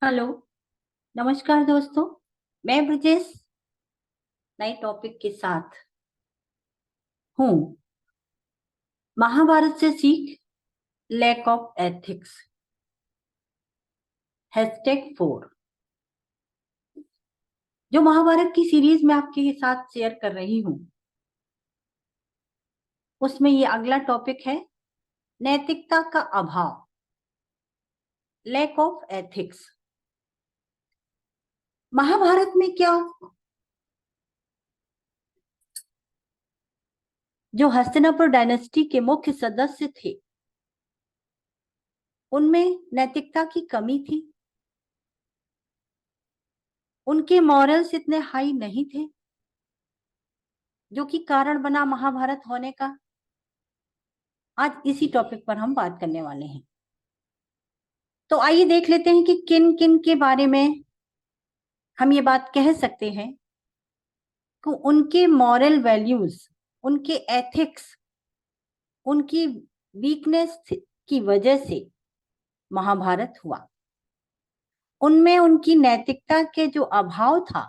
Hello. नमस्कार दोस्तों। मैं ब्रजेश नए टॉपिक के साथ हूँ। महाभारत से सीख, लैक ऑफ एथिक्स, #4। जो महाभारत की सीरीज में आपके साथ शेयर कर रही हूँ, उसमें ये अगला टॉपिक है नैतिकता का अभाव, लैक ऑफ एथिक्स। महाभारत में क्या जो हस्तिनापुर डायनेस्टी के मुख्य सदस्य थे, उनमें नैतिकता की कमी थी। उनके मॉरल्स इतने हाई नहीं थे, जो कि कारण बना महाभारत होने का। आज इसी टॉपिक पर हम बात करने वाले हैं। तो आइए देख लेते हैं कि किन किन के बारे में हम ये बात कह सकते हैं कि उनके मॉरल वैल्यूज, उनके एथिक्स, उनकी वीकनेस की वजह से महाभारत हुआ। उनमें उनकी नैतिकता के जो अभाव था,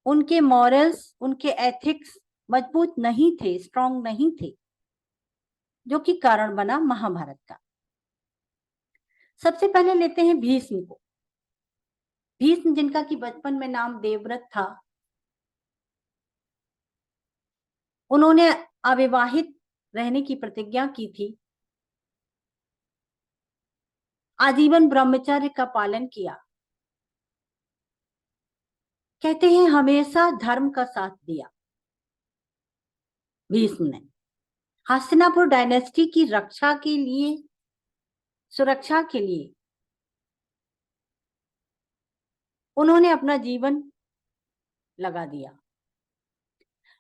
उनके मॉरल्स, उनके एथिक्स मजबूत नहीं थे, स्ट्रांग नहीं थे, जो कि कारण बना महाभारत का। सबसे पहले लेते हैं भीष्म को। भीष्म, जिनका कि बचपन में नाम देवव्रत था, उन्होंने अविवाहित रहने की प्रतिज्ञा की थी, आजीवन ब्रह्मचर्य का पालन किया। कहते हैं हमेशा धर्म का साथ दिया भीष्म ने। हस्तिनापुर डायनेस्टी की रक्षा के लिए, सुरक्षा के लिए उन्होंने अपना जीवन लगा दिया।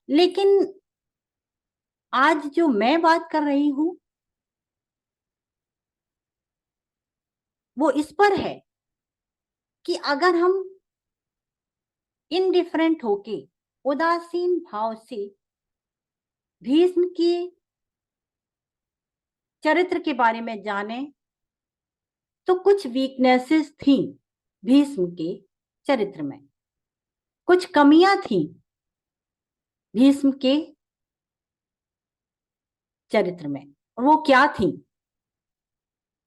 लेकिन आज जो मैं बात कर रही हूं, वो इस पर है कि अगर हम इनडिफरेंट होके, उदासीन भाव से भीष्म की चरित्र के बारे में जाने, तो कुछ वीकनेसेस थी भीष्म के चरित्र में, कुछ कमियां थी भीष्म के चरित्र में। और वो क्या थी,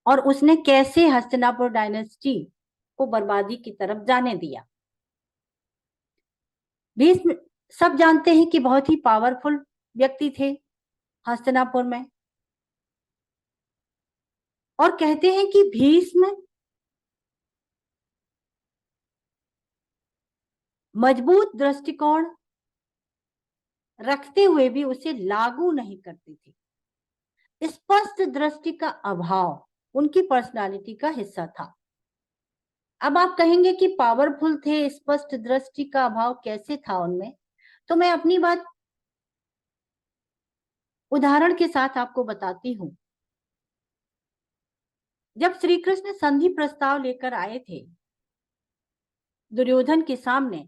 और उसने कैसे हस्तिनापुर डायनेस्टी को बर्बादी की तरफ जाने दिया। भीष्म, सब जानते हैं कि बहुत ही पावरफुल व्यक्ति थे हस्तिनापुर में। और कहते हैं कि भीष्म मजबूत दृष्टिकोण रखते हुए भी उसे लागू नहीं करते थे। स्पष्ट दृष्टि का अभाव उनकी पर्सनालिटी का हिस्सा था। अब आप कहेंगे कि पावरफुल थे, स्पष्ट दृष्टि का अभाव कैसे था उनमें? तो मैं अपनी बात उदाहरण के साथ आपको बताती हूँ। जब श्री कृष्ण संधि प्रस्ताव लेकर आए थे दुर्योधन के सामने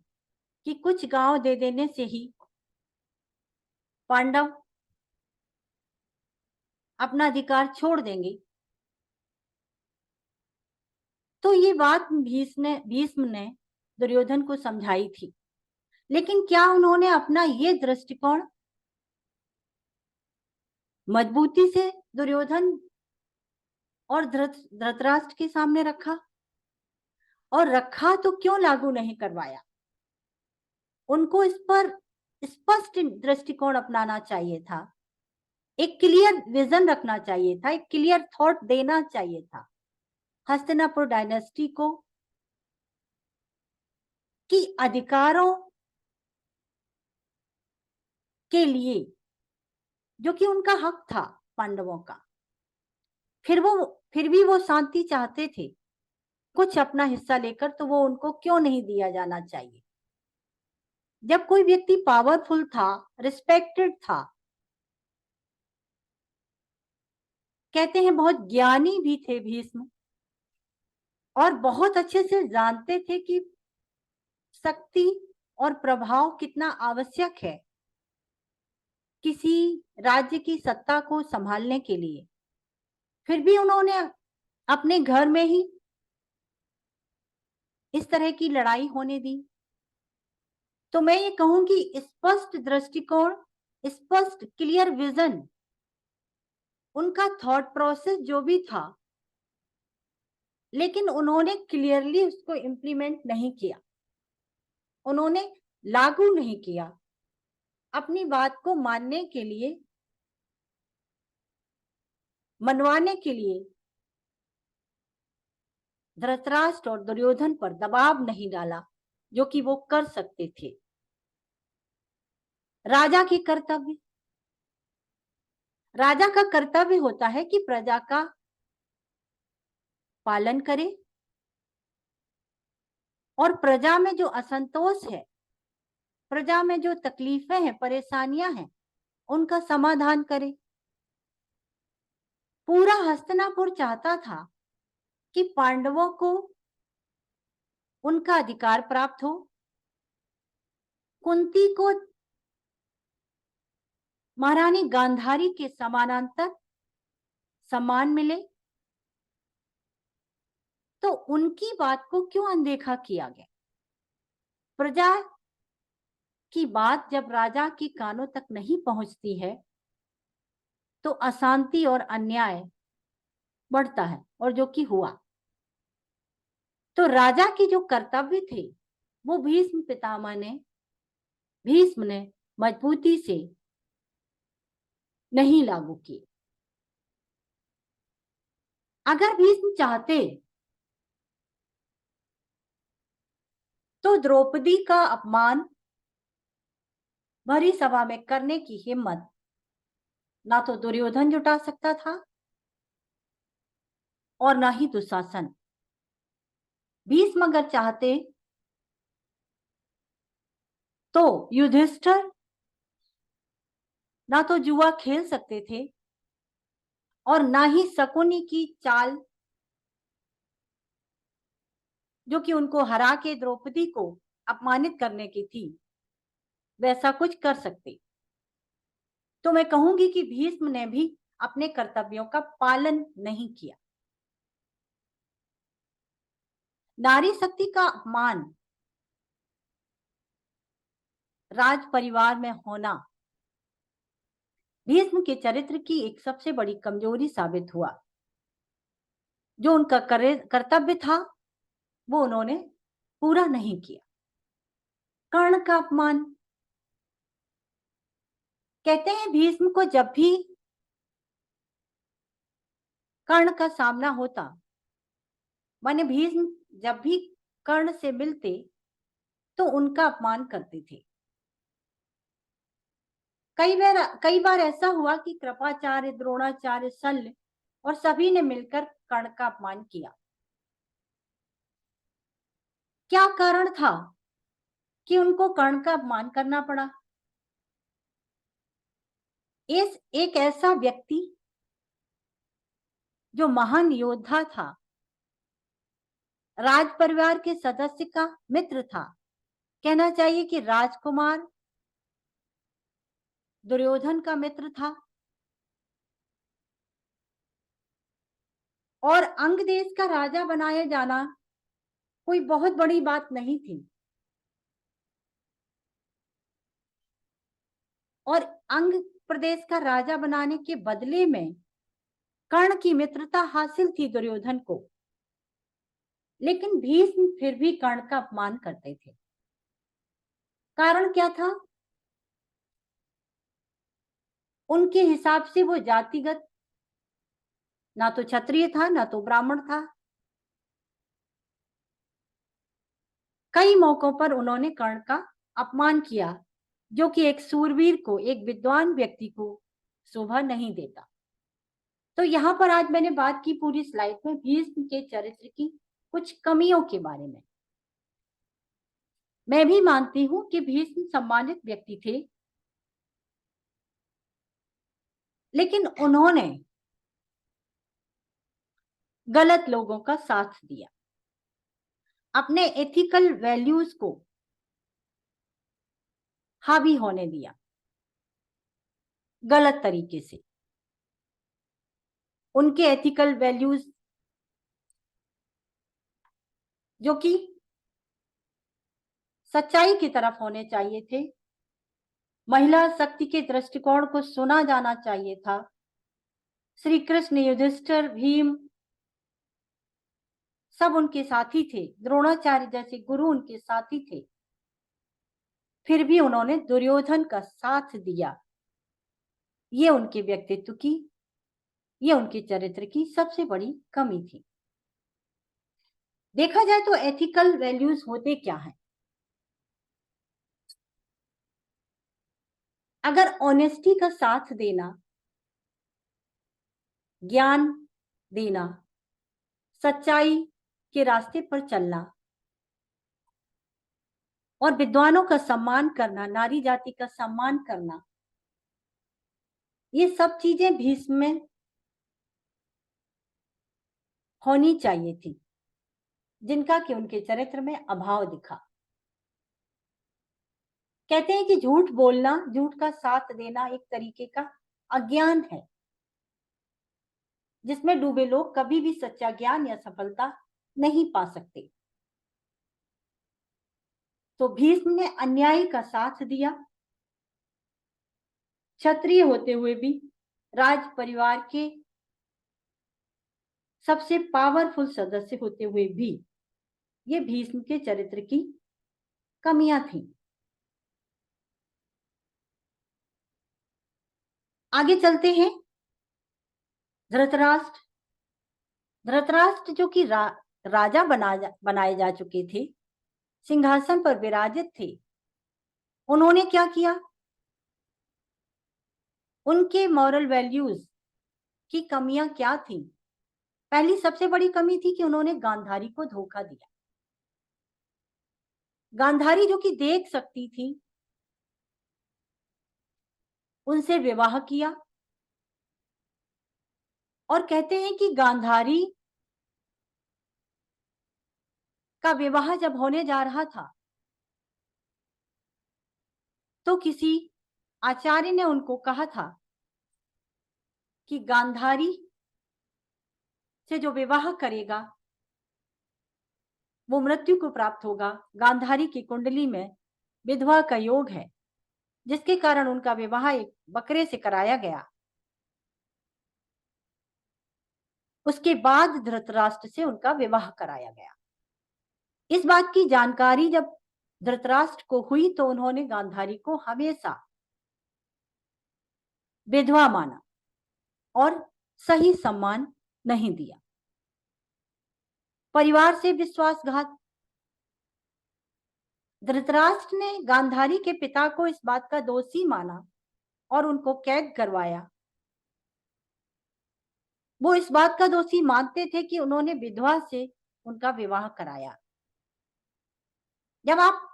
कि कुछ गांव दे देने से ही पांडव अपना अधिकार छोड़ देंगे, तो ये बात भीष्म ने दुर्योधन को समझाई थी। लेकिन क्या उन्होंने अपना ये दृष्टिकोण मजबूती से दुर्योधन और धृतराष्ट्र के सामने रखा? और रखा तो क्यों लागू नहीं करवाया? उनको इस पर स्पष्ट दृष्टिकोण अपनाना चाहिए था, एक क्लियर विजन रखना चाहिए था, एक क्लियर थॉट देना चाहिए था हस्तिनापुर डायनेस्टी को कि अधिकारों के लिए, जो कि उनका हक था पांडवों का, फिर भी वो शांति चाहते थे कुछ अपना हिस्सा लेकर, तो वो उनको क्यों नहीं दिया जाना चाहिए? जब कोई व्यक्ति पावरफुल था, रिस्पेक्टेड था, कहते हैं बहुत ज्ञानी भी थे भीष्म, और बहुत अच्छे से जानते थे कि शक्ति और प्रभाव कितना आवश्यक है किसी राज्य की सत्ता को संभालने के लिए। फिर भी उन्होंने अपने घर में ही इस तरह की लड़ाई होने दी। तो मैं ये कहूंगी स्पष्ट दृष्टिकोण, स्पष्ट क्लियर विजन, उनका थॉट प्रोसेस जो भी था, लेकिन उन्होंने क्लियरली उसको इम्प्लीमेंट नहीं किया, उन्होंने लागू नहीं किया। अपनी बात को मानने के लिए, मनवाने के लिए धृतराष्ट्र और दुर्योधन पर दबाव नहीं डाला, जो कि वो कर सकते थे। राजा की कर्तव्य, राजा का कर्तव्य होता है कि प्रजा का पालन करे और प्रजा में जो असंतोष है, प्रजा में जो तकलीफें हैं, परेशानियां हैं, उनका समाधान करे। पूरा हस्तिनापुर चाहता था कि पांडवों को उनका अधिकार प्राप्त हो, कुंती को महारानी गांधारी के समानांतर सम्मान मिले। तो उनकी बात को क्यों अनदेखा किया गया? प्रजा की बात जब राजा की कानों तक नहीं पहुंचती है तो अशांति और अन्याय बढ़ता है, और जो कि हुआ। तो राजा की जो कर्तव्य थे वो भीष्म ने मजबूती से नहीं लागू किए। अगर भीष्म चाहते तो द्रौपदी का अपमान भरी सभा में करने की हिम्मत ना तो दुर्योधन जुटा सकता था और ना ही दुशासन। भीष्म अगर चाहते तो युधिष्ठिर ना तो जुआ खेल सकते थे और ना ही शकुनी की चाल, जो कि उनको हरा के द्रौपदी को अपमानित करने की थी, वैसा कुछ कर सकते। तो मैं कहूंगी कि भीष्म ने भी अपने कर्तव्यों का पालन नहीं किया। नारी शक्ति का अपमान राज परिवार में होना भीष्म के चरित्र की एक सबसे बड़ी कमजोरी साबित हुआ। जो उनका कर्तव्य था वो उन्होंने पूरा नहीं किया। कर्ण का अपमान, कहते हैं भीष्म को जब भी कर्ण का सामना होता, माने भीष्म जब भी कर्ण से मिलते तो उनका अपमान करते थे। कई बार ऐसा हुआ कि कृपाचार्य, द्रोणाचार्य, शल्य और सभी ने मिलकर कर्ण का अपमान किया। क्या कारण था कि उनको कर्ण का अपमान करना पड़ा? एक ऐसा व्यक्ति जो महान योद्धा था, राज परिवार के सदस्य का मित्र था, कहना चाहिए कि राजकुमार दुर्योधन का मित्र था, और अंग देश का राजा बनाया जाना कोई बहुत बड़ी बात नहीं थी। और अंग प्रदेश का राजा बनाने के बदले में कर्ण की मित्रता हासिल थी दुर्योधन को, लेकिन भीष्म फिर भी कर्ण का अपमान करते थे। कारण क्या था? उनके हिसाब से वो जातिगत ना तो क्षत्रिय था ना तो ब्राह्मण था। कई मौकों पर उन्होंने कर्ण का अपमान किया, जो कि एक सूरवीर को, एक विद्वान व्यक्ति को शोभा नहीं देता। तो यहाँ पर आज मैंने बात की पूरी स्लाइड में भीष्म के चरित्र की कुछ कमियों के बारे में। मैं भी मानती हूं कि भीष्म सम्मानित व्यक्ति थे, लेकिन उन्होंने गलत लोगों का साथ दिया, अपने एथिकल वैल्यूज को हावी होने दिया गलत तरीके से। उनके एथिकल वैल्यूज जो कि सच्चाई की तरफ होने चाहिए थे। महिला शक्ति के दृष्टिकोण को सुना जाना चाहिए था। श्री कृष्ण, युधिष्ठिर, भीम सब उनके साथी थे। द्रोणाचार्य जैसे गुरु उनके साथी थे। फिर भी उन्होंने दुर्योधन का साथ दिया। ये उनके व्यक्तित्व की, ये उनके चरित्र की सबसे बड़ी कमी थी। देखा जाए तो एथिकल वैल्यूज होते क्या हैं? अगर ऑनेस्टी का साथ देना, ज्ञान देना, सच्चाई के रास्ते पर चलना और विद्वानों का सम्मान करना, नारी जाति का सम्मान करना, ये सब चीजें भीष्म में होनी चाहिए थी, जिनका कि उनके चरित्र में अभाव दिखा। कहते हैं कि झूठ बोलना, झूठ का साथ देना एक तरीके का अज्ञान है, जिसमें डूबे लोग कभी भी सच्चा ज्ञान या सफलता नहीं पा सकते। तो भीष्म ने अन्याय का साथ दिया। क्षत्रिय होते हुए भी, राज परिवार के सबसे पावरफुल सदस्य होते हुए भी, ये भीष्म के चरित्र की कमियां थी। आगे चलते हैं। धृतराष्ट्र, धृतराष्ट्र जो कि राजा बनाए जा चुके थे, सिंहासन पर विराजित थे, उन्होंने क्या किया? उनके मॉरल वैल्यूज की कमियां क्या थी? पहली सबसे बड़ी कमी थी कि उन्होंने गांधारी को धोखा दिया। गांधारी जो कि देख सकती थी, उनसे विवाह किया। और कहते हैं कि गांधारी का विवाह जब होने जा रहा था, तो किसी आचार्य ने उनको कहा था कि गांधारी से जो विवाह करेगा वो मृत्यु को प्राप्त होगा। गांधारी की कुंडली में विधवा का योग है, जिसके कारण उनका विवाह एक बकरे से कराया गया। उसके बाद धृतराष्ट्र से उनका विवाह कराया गया। इस बात की जानकारी जब धृतराष्ट्र को हुई, तो उन्होंने गांधारी को हमेशा विधवा माना और सही सम्मान नहीं दिया। परिवार से विश्वासघात, धृतराष्ट्र ने गांधारी के पिता को इस बात का दोषी माना और उनको कैद करवाया। वो इस बात का दोषी मानते थे कि उन्होंने विधवा से उनका विवाह कराया। जब आप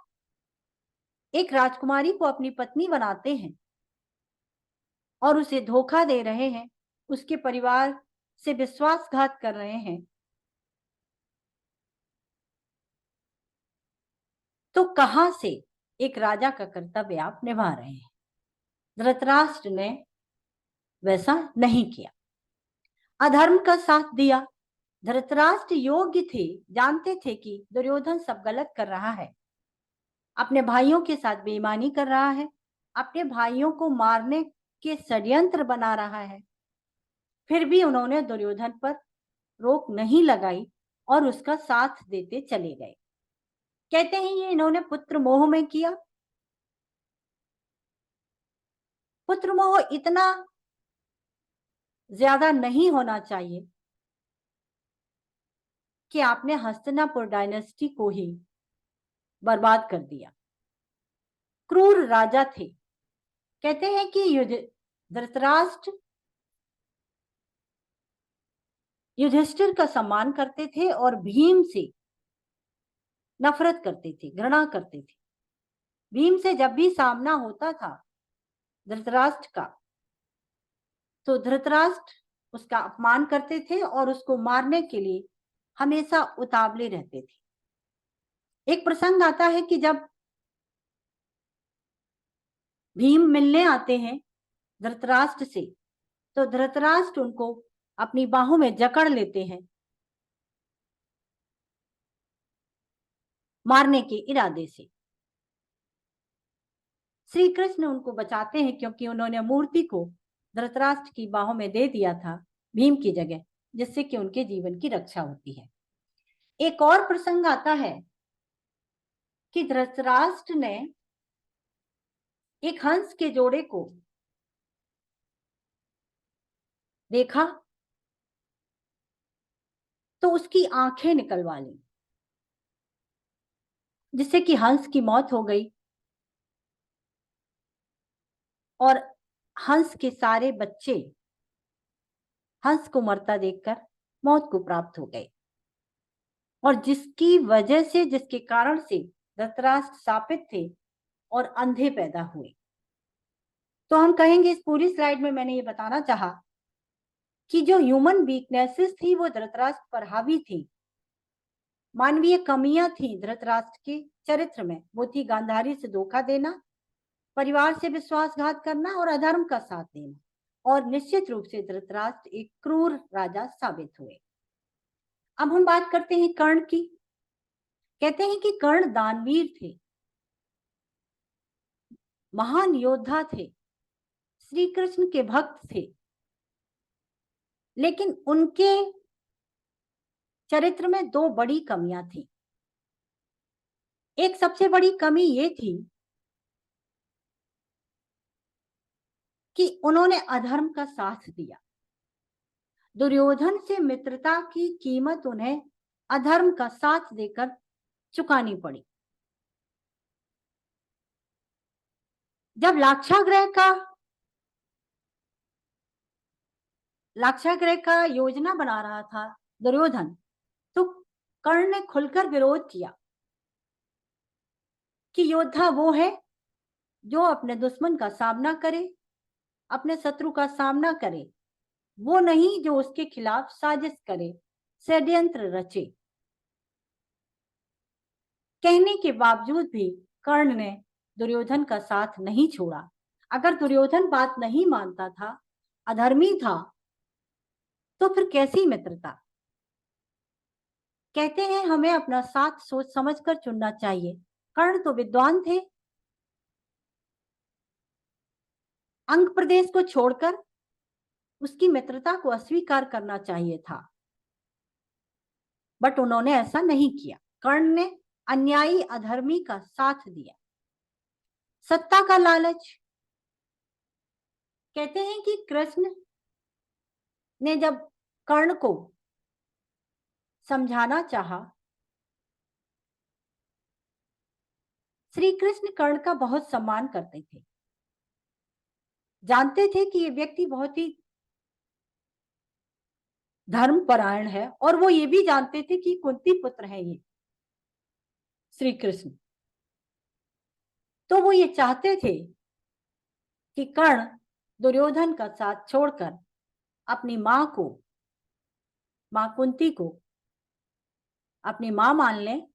एक राजकुमारी को अपनी पत्नी बनाते हैं और उसे धोखा दे रहे हैं, उसके परिवार से विश्वासघात कर रहे हैं, तो कहां से एक राजा का कर्तव्य आप निभा रहे हैं? धृतराष्ट्र ने वैसा नहीं किया, अधर्म का साथ दिया। धृतराष्ट्र योग्य थे, जानते थे कि दुर्योधन सब गलत कर रहा है, अपने भाइयों के साथ बेईमानी कर रहा है, अपने भाइयों को मारने के षड्यंत्र बना रहा है। फिर भी उन्होंने दुर्योधन पर रोक नहीं लगाई और उसका साथ देते चले गए। कहते हैं ये इन्होंने पुत्र मोह में किया। पुत्र मोह इतना ज्यादा नहीं होना चाहिए कि आपने हस्तिनापुर डायनेस्टी को ही बर्बाद कर दिया। क्रूर राजा थे। कहते हैं कि धृतराष्ट्र युधिष्ठिर का सम्मान करते थे और भीम से नफरत करते थे, घृणा करते थे। भीम से जब भी सामना होता था धृतराष्ट्र का, तो धृतराष्ट्र उसका अपमान करते थे और उसको मारने के लिए हमेशा उतावले रहते थे। एक प्रसंग आता है कि जब भीम मिलने आते हैं धृतराष्ट्र से, तो धृतराष्ट्र उनको अपनी बाहों में जकड़ लेते हैं मारने के इरादे से। श्री कृष्ण उनको बचाते हैं क्योंकि उन्होंने मूर्ति को धृतराष्ट्र की बाहों में दे दिया था भीम की जगह, जिससे कि उनके जीवन की रक्षा होती है। एक और प्रसंग आता है कि धृतराष्ट्र ने एक हंस के जोड़े को देखा तो उसकी आंखें निकलवा ली, जिससे कि हंस की मौत हो गई और हंस के सारे बच्चे हंस को मरता देखकर मौत को प्राप्त हो गए। और जिसकी वजह से, जिसके कारण से धृतराष्ट्र शापित थे और अंधे पैदा हुए। तो हम कहेंगे, इस पूरी स्लाइड में मैंने ये बताना चाहा कि जो ह्यूमन वीकनेसेस थी वो धृतराष्ट्र पर हावी थी, मानवीय कमियां थी धृतराष्ट्र के चरित्र में। वो थी गांधारी से धोखा देना, परिवार से विश्वासघात करना और अधर्म का साथ देना। और निश्चित रूप से धृतराष्ट्र एक क्रूर राजा साबित हुए। अब हम बात करते हैं कर्ण की। कहते हैं कि कर्ण दानवीर थे, महान योद्धा थे, श्री कृष्ण के भक्त थे, लेकिन उनके चरित्र में दो बड़ी कमियां थी। एक सबसे बड़ी कमी ये थी कि उन्होंने अधर्म का साथ दिया। दुर्योधन से मित्रता की कीमत उन्हें अधर्म का साथ देकर चुकानी पड़ी। जब लाक्षागृह का योजना बना रहा था दुर्योधन, तो कर्ण ने खुलकर विरोध किया कि योद्धा वो है जो अपने दुश्मन का सामना करे, अपने शत्रु का सामना करे, वो नहीं जो उसके खिलाफ साजिश करे, षड्यंत्र रचे। कहने के बावजूद भी कर्ण ने दुर्योधन का साथ नहीं छोड़ा। अगर दुर्योधन बात नहीं मानता था, अधर्मी था, तो फिर कैसी मित्रता। कहते हैं हमें अपना साथ सोच समझकर चुनना चाहिए। कर्ण तो विद्वान थे, अंग प्रदेश को छोड़कर उसकी मित्रता को अस्वीकार करना चाहिए था, बट उन्होंने ऐसा नहीं किया। कर्ण ने अन्यायी अधर्मी का साथ दिया। सत्ता का लालच। कहते हैं कि कृष्ण ने जब कर्ण को समझाना चाहा, श्री कृष्ण कर्ण का बहुत सम्मान करते थे, जानते थे कि ये व्यक्ति बहुत ही धर्मपरायण है, और वो ये भी जानते थे कि कुंती पुत्र है ये श्री कृष्ण। तो वो ये चाहते थे कि कर्ण दुर्योधन का साथ छोड़कर अपनी मां को, मां कुंती को अपनी मां मान लें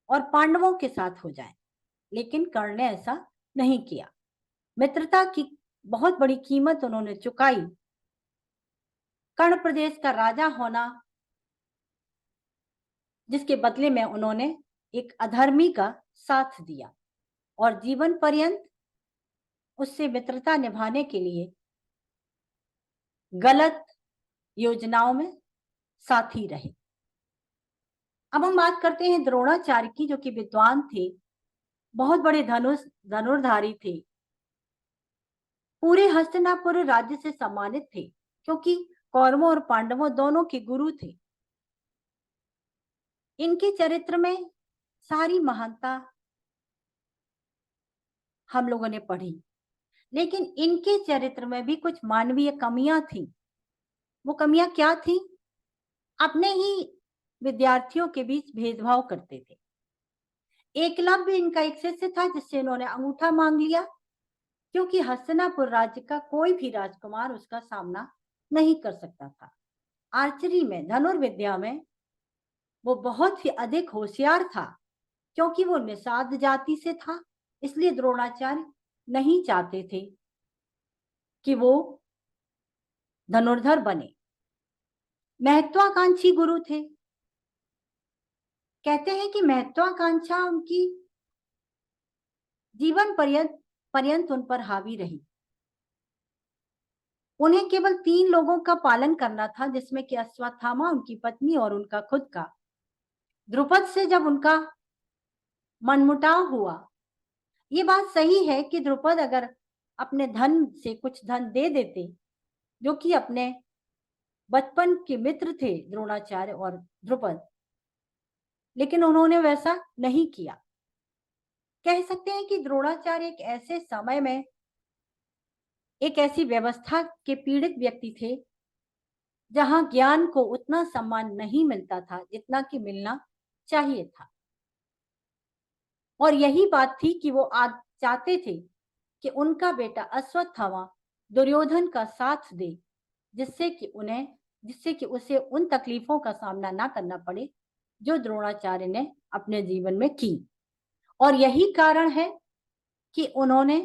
और पांडवों के साथ हो जाए। लेकिन कर्ण ने ऐसा नहीं किया। मित्रता की बहुत बड़ी कीमत उन्होंने चुकाई। कर्ण प्रदेश का राजा होना, जिसके बदले में उन्होंने एक अधर्मी का साथ दिया और जीवन पर्यंत उससे मित्रता निभाने के लिए गलत योजनाओं में साथी रहे। अब हम बात करते हैं द्रोणाचार्य की, जो कि विद्वान थे, बहुत बड़े धनुर्धारी थे, पूरे हस्तिनापुर राज्य से सम्मानित थे क्योंकि कौरवों और पांडवों दोनों के गुरु थे। इनके चरित्र में सारी महानता हम लोगों ने पढ़ी, लेकिन इनके चरित्र में भी कुछ मानवीय कमियां थी। वो कमियां क्या थी? अपने ही विद्यार्थियों के बीच भेदभाव करते थे। एकलव्य इनका एक शिष्य था जिससे इन्होंने अंगूठा मांग लिया, क्योंकि हस्तिनापुर राज्य का कोई भी राजकुमार उसका सामना नहीं कर सकता था। आर्चरी में, धनुर्विद्या में वो बहुत ही अधिक होशियार था। क्योंकि वो निषाद जाति से था, इसलिए द्रोणाचार्य नहीं चाहते थे कि वो धनुर्धर बने। महत्वाकांक्षी गुरु थे, कहते हैं कि महत्वाकांक्षा उनकी जीवन पर्यंत उन पर हावी रही। उन्हें केवल 3 लोगों का पालन करना था, जिसमें कि अश्वत्थामा, उनकी पत्नी और उनका खुद का। द्रुपद से जब उनका मनमुटाव हुआ, ये बात सही है कि द्रुपद अगर अपने धन से कुछ धन दे देते, जो कि अपने बचपन के मित्र थे द्रोणाचार्य और द्रुपद, लेकिन उन्होंने वैसा नहीं किया। कह सकते हैं कि द्रोणाचार्य एक ऐसे समय में एक ऐसी व्यवस्था के पीड़ित व्यक्ति थे जहां ज्ञान को उतना सम्मान नहीं मिलता था जितना कि मिलना चाहिए था। और यही बात थी कि वो आज चाहते थे कि उनका बेटा अश्वत्थामा दुर्योधन का साथ दे, जिससे कि उसे उन तकलीफों का सामना ना करना पड़े जो द्रोणाचार्य ने अपने जीवन में की। और यही कारण है कि उन्होंने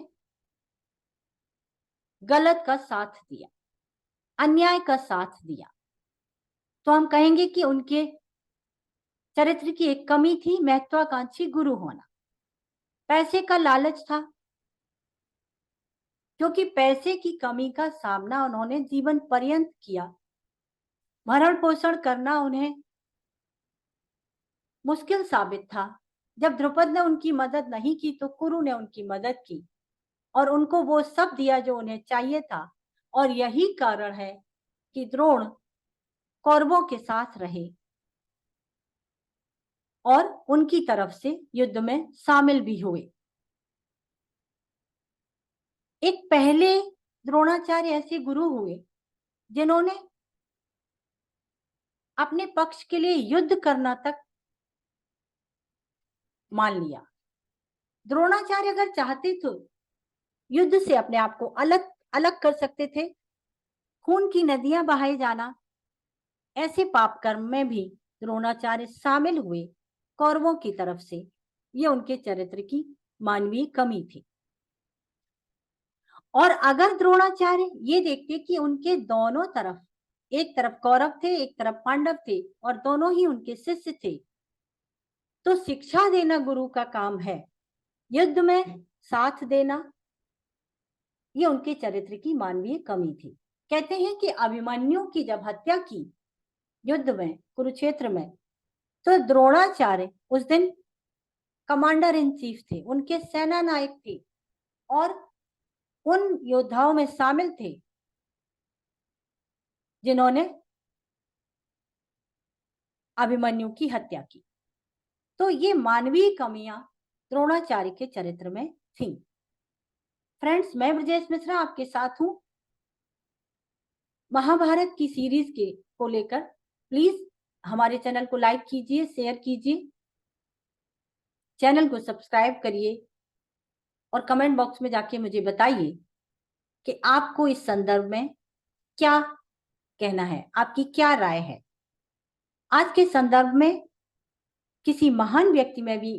गलत का साथ दिया, अन्याय का साथ दिया। तो हम कहेंगे कि उनके चरित्र की एक कमी थी महत्वाकांक्षी गुरु होना। पैसे का लालच था, क्योंकि पैसे की कमी का सामना उन्होंने जीवन पर्यंत किया। भरण पोषण करना उन्हें मुश्किल साबित था। जब द्रुपद ने उनकी मदद नहीं की तो कुरु ने उनकी मदद की और उनको वो सब दिया जो उन्हें चाहिए था। और यही कारण है कि द्रोण कौरवों के साथ रहे और उनकी तरफ से युद्ध में शामिल भी हुए। एक पहले द्रोणाचार्य ऐसे गुरु हुए जिन्होंने अपने पक्ष के लिए युद्ध करना तक मान लिया। द्रोणाचार्य अगर चाहते तो युद्ध से अपने आप को अलग अलग कर सकते थे। खून की नदियां बहाए जाना, ऐसे पाप कर्म में भी द्रोणाचार्य शामिल हुए कौरवों की तरफ से। ये उनके चरित्र की मानवीय कमी थी। और अगर द्रोणाचार्य ये देखते कि उनके दोनों तरफ, एक तरफ कौरव थे एक तरफ पांडव थे और दोनों ही उनके शिष्य थे, तो शिक्षा देना गुरु का काम है, युद्ध में साथ देना ये उनके चरित्र की मानवीय कमी थी। कहते हैं कि अभिमन्यु की जब हत्या की युद्ध में, कुरुक्षेत्र में, तो द्रोणाचार्य उस दिन कमांडर इन चीफ थे, उनके सेना नायक थे और उन योद्धाओं में शामिल थे जिन्होंने अभिमन्यु की हत्या की। तो ये मानवीय कमियां द्रोणाचार्य के चरित्र में थी। फ्रेंड्स, मैं ब्रजेश मिश्रा आपके साथ हूं महाभारत की सीरीज को लेकर। प्लीज हमारे चैनल को लाइक कीजिए, शेयर कीजिए, चैनल को सब्सक्राइब करिए और कमेंट बॉक्स में जाके मुझे बताइए कि आपको इस संदर्भ में क्या कहना है, आपकी क्या राय है। आज के संदर्भ में किसी महान व्यक्ति में भी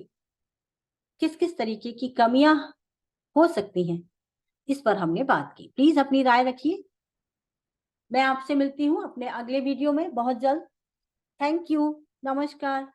किस किस तरीके की कमियां हो सकती हैं, इस पर हमने बात की। प्लीज अपनी राय रखिए। मैं आपसे मिलती हूं अपने अगले वीडियो में बहुत जल्द। Thank you. नमस्कार।